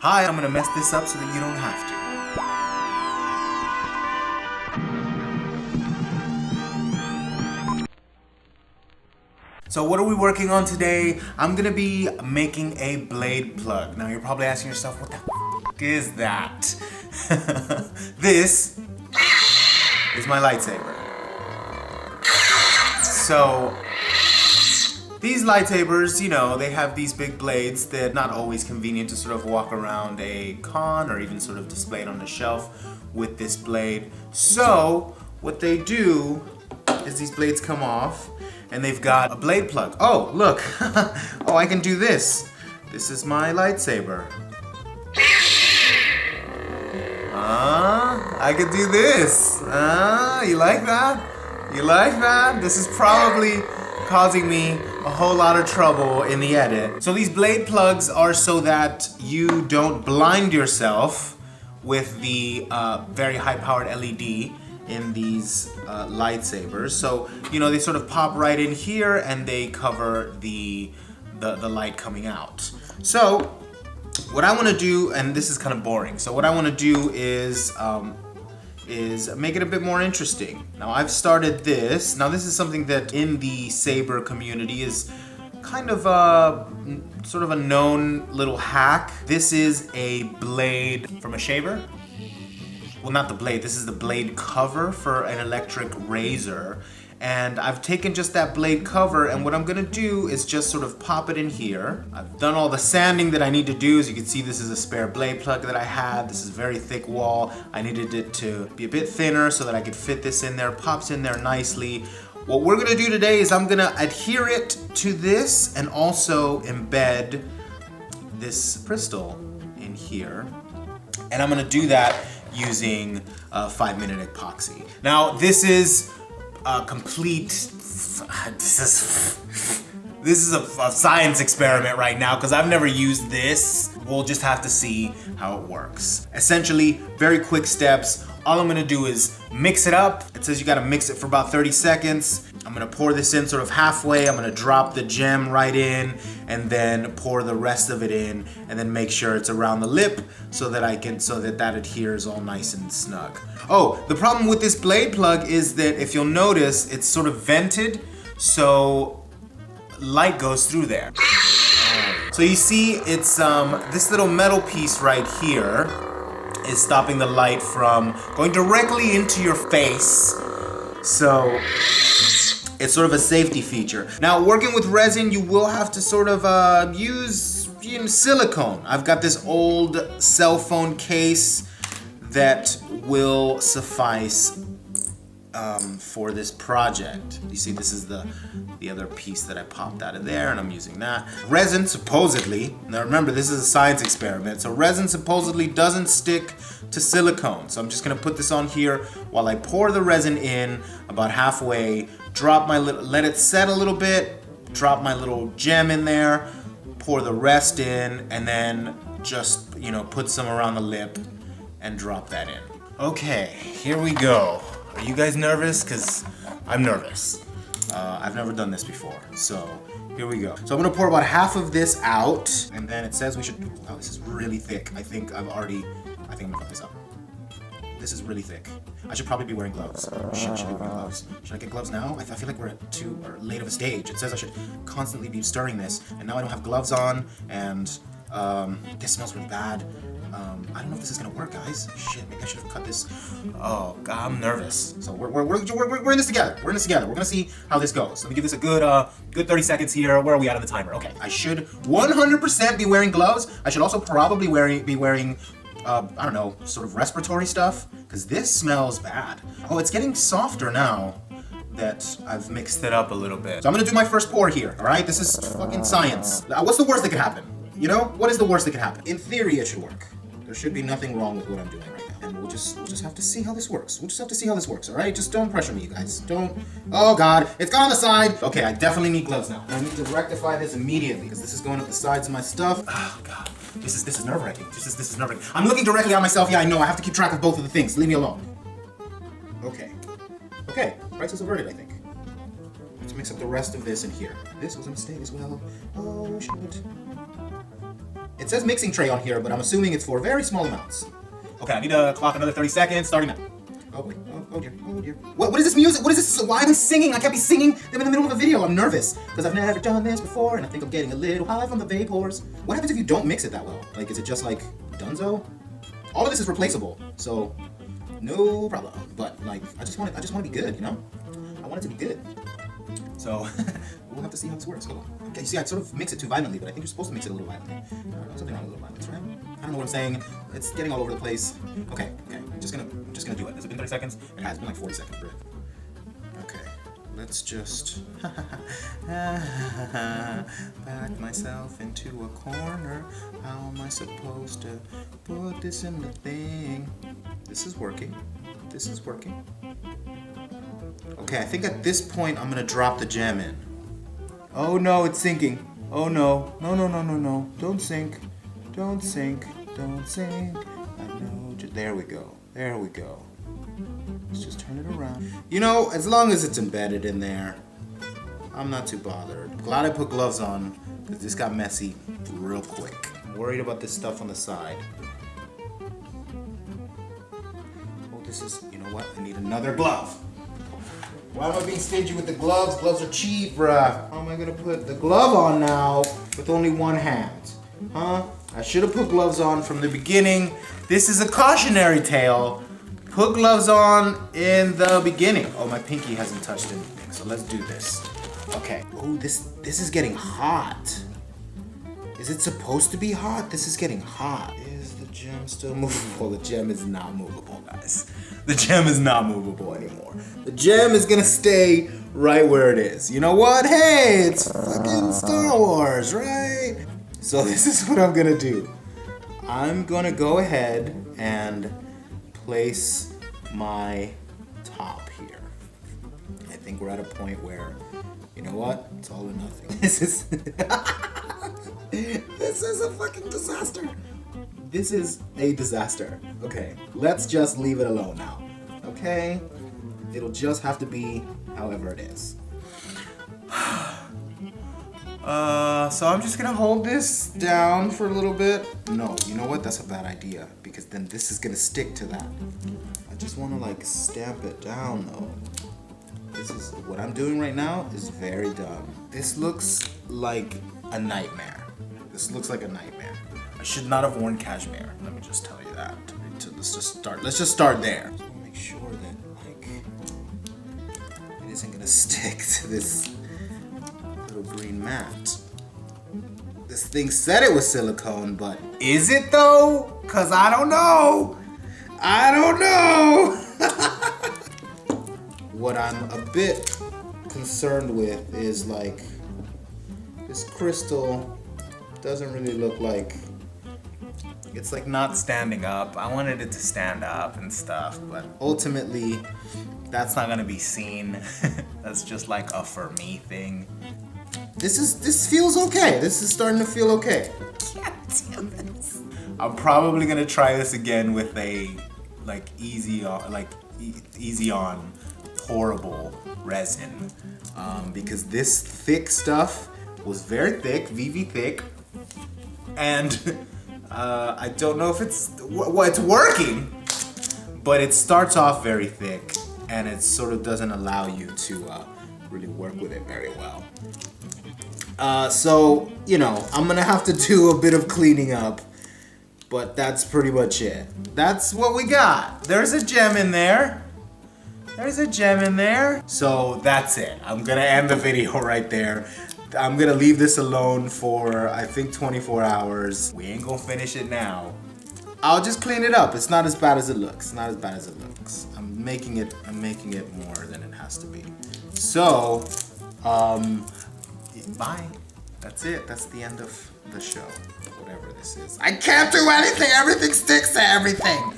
Hi, I'm gonna mess this up so that you don't have to. So what are we working on today? I'm gonna be making a blade plug. Now you're probably asking yourself, what the f is that? This is my lightsaber. So these lightsabers, you know, they have these big blades that not always convenient to sort of walk around a con or even sort of display it on the shelf with this blade. So what they do is these blades come off and they've got a blade plug. Oh, look. Oh, I can do this. This is my lightsaber. I can do this. You like that? You like that? This is probably causing me a whole lot of trouble in the edit. So these blade plugs are so that you don't blind yourself with the very high-powered LED in these lightsabers. So, you know, they sort of pop right in here and they cover the light coming out. So what I want to do, and this is kind of boring, so what I want to do is make it a bit more interesting. Now I've started this. Now this is something that in the saber community is kind of sort of a known little hack. This is a blade from a shaver. Well, not the blade, this is the blade cover for an electric razor. And I've taken just that blade cover, and what I'm gonna do is just sort of pop it in here. I've done all the sanding that I need to do. As you can see, this is a spare blade plug that I had. This is a very thick wall. I needed it to be a bit thinner so that I could fit this in there. Pops in there nicely. What we're gonna do today is I'm gonna adhere it to this and also embed this crystal in here. And I'm gonna do that using 5-minute epoxy. Now this is complete, this is a science experiment right now because I've never used this. We'll just have to see how it works. Essentially, very quick steps. All I'm gonna do is mix it up. It says you gotta mix it for about 30 seconds. I'm gonna pour this in sort of halfway. I'm gonna drop the gem right in and then pour the rest of it in and then make sure it's around the lip so that that adheres all nice and snug. Oh, the problem with this blade plug is that if you'll notice, it's sort of vented, so light goes through there. So you see, it's this little metal piece right here is stopping the light from going directly into your face. So it's sort of a safety feature. Now, working with resin, you will have to sort of use silicone. I've got this old cell phone case that will suffice for this project. You see, this is the other piece that I popped out of there, and I'm using that. Resin supposedly, now remember, this is a science experiment, so resin supposedly doesn't stick to silicone. So I'm just gonna put this on here while I pour the resin in about halfway, let it set a little bit, drop my little gem in there, pour the rest in, and then just, you know, put some around the lip and drop that in. Okay, here we go. Are you guys nervous? Because I'm nervous. I've never done this before, so here we go. So I'm gonna pour about half of this out, and then it says we should, wow, this is really thick. I think I'm gonna cut this up. This is really thick. I should probably be wearing gloves. Shit, I should be wearing gloves. Should I get gloves now? I feel like we're at too late of a stage. It says I should constantly be stirring this, and now I don't have gloves on, and this smells really bad. I don't know if this is gonna work, guys. Shit, maybe I should have cut this. Oh God, I'm nervous. So we're in this together. We're in this together. We're gonna see how this goes. Let me give this a good 30 seconds here. Where are we at on the timer? Okay, I should 100% be wearing gloves. I should also probably be wearing I don't know, sort of respiratory stuff, because this smells bad. Oh, it's getting softer now that I've mixed it up a little bit. So I'm gonna do my first pour here, all right? This is fucking science. What's the worst that could happen? You know, what is the worst that could happen? In theory, it should work. There should be nothing wrong with what I'm doing right now. And we'll just have to see how this works. We'll just have to see how this works, all right? Just don't pressure me, you guys. Don't. Oh God, it's gone on the side. Okay, I definitely need gloves now. I need to rectify this immediately because this is going up the sides of my stuff. Oh God, this is nerve-wracking. This is nerve-wracking. I'm looking directly at myself. Yeah, I know. I have to keep track of both of the things. Leave me alone. Okay. Okay, crisis averted, I think. Let's mix up the rest of this in here. This was a mistake as well. Oh shit. It says mixing tray on here, but I'm assuming it's for very small amounts. Okay, I need to clock another 30 seconds, starting now. Oh wait, oh dear, oh dear. What is this music? What is this? Why am I singing? I can't be singing them in the middle of a video. I'm nervous, because I've never done this before, and I think I'm getting a little high from the vapors. What happens if you don't mix it that well? Like, is it just like, dunzo? All of this is replaceable, so no problem. But like, I just want to be good, you know? I want it to be good. So we'll have to see how this works. Okay, you see, I sort of mix it too violently, but I think you're supposed to mix it a little violently. Something wrong with a little violence, right? I don't know what I'm saying. It's getting all over the place. Okay. I'm just gonna do it. Has it been 30 seconds? It has been like 40 seconds, right? Okay. Let's just back myself into a corner. How am I supposed to put this in the thing? This is working. This is working. Okay, I think at this point I'm gonna drop the gem in. Oh no, it's sinking. Oh no. No. Don't sink. Don't sink. Don't sink. I know. There we go. There we go. Let's just turn it around. You know, as long as it's embedded in there, I'm not too bothered. Glad I put gloves on, because this got messy real quick. I'm worried about this stuff on the side. Oh, this is, you know what? I need another glove. Why am I being stingy with the gloves? Gloves are cheap, bruh. How am I gonna put the glove on now with only one hand? Huh? I should have put gloves on from the beginning. This is a cautionary tale. Put gloves on in the beginning. Oh, my pinky hasn't touched anything, so let's do this. Okay. Oh, this is getting hot. Is it supposed to be hot? This is getting hot. Is the gem still movable? The gem is not movable, guys. The gem is not movable anymore. The gem is gonna stay right where it is. You know what? Hey, it's fucking Star Wars, right? So this is what I'm gonna do. I'm gonna go ahead and place my top here. I think we're at a point where, you know what? It's all or nothing. This is this is a fucking disaster. This is a disaster. Okay, let's just leave it alone now. Okay? It'll just have to be however it is. So I'm just gonna hold this down for a little bit. No, you know what? That's a bad idea, because then this is gonna stick to that. I just wanna like stamp it down though. This is, what I'm doing right now is very dumb. This looks like a nightmare. This looks like a nightmare. I should not have worn cashmere. Let me just tell you that. Let's just start there. Just wanna make sure that like it isn't gonna stick to this little green mat. This thing said it was silicone, but is it though? Cause I don't know. I don't know. What I'm a bit concerned with is like this crystal doesn't really look like, it's like not standing up. I wanted it to stand up and stuff, but ultimately that's not gonna be seen. That's just like a for me thing. This feels okay. This is starting to feel okay. I can't do this. I'm probably gonna try this again with a like easy on pourable resin, because this thick stuff was very thick, VV thick, and I don't know if it's working, but it starts off very thick, and it sort of doesn't allow you to really work with it very well. So, you know, I'm gonna have to do a bit of cleaning up, but that's pretty much it. That's what we got. There's a gem in there. There's a gem in there. So that's it. I'm gonna end the video right there. I'm gonna leave this alone for, I think, 24 hours. We ain't gonna finish it now. I'll just clean it up. It's not as bad as it looks. Not as bad as it looks. I'm making it more than it has to be. So, bye. That's it. That's the end of the show. Whatever this is. I can't do anything. Everything sticks to everything.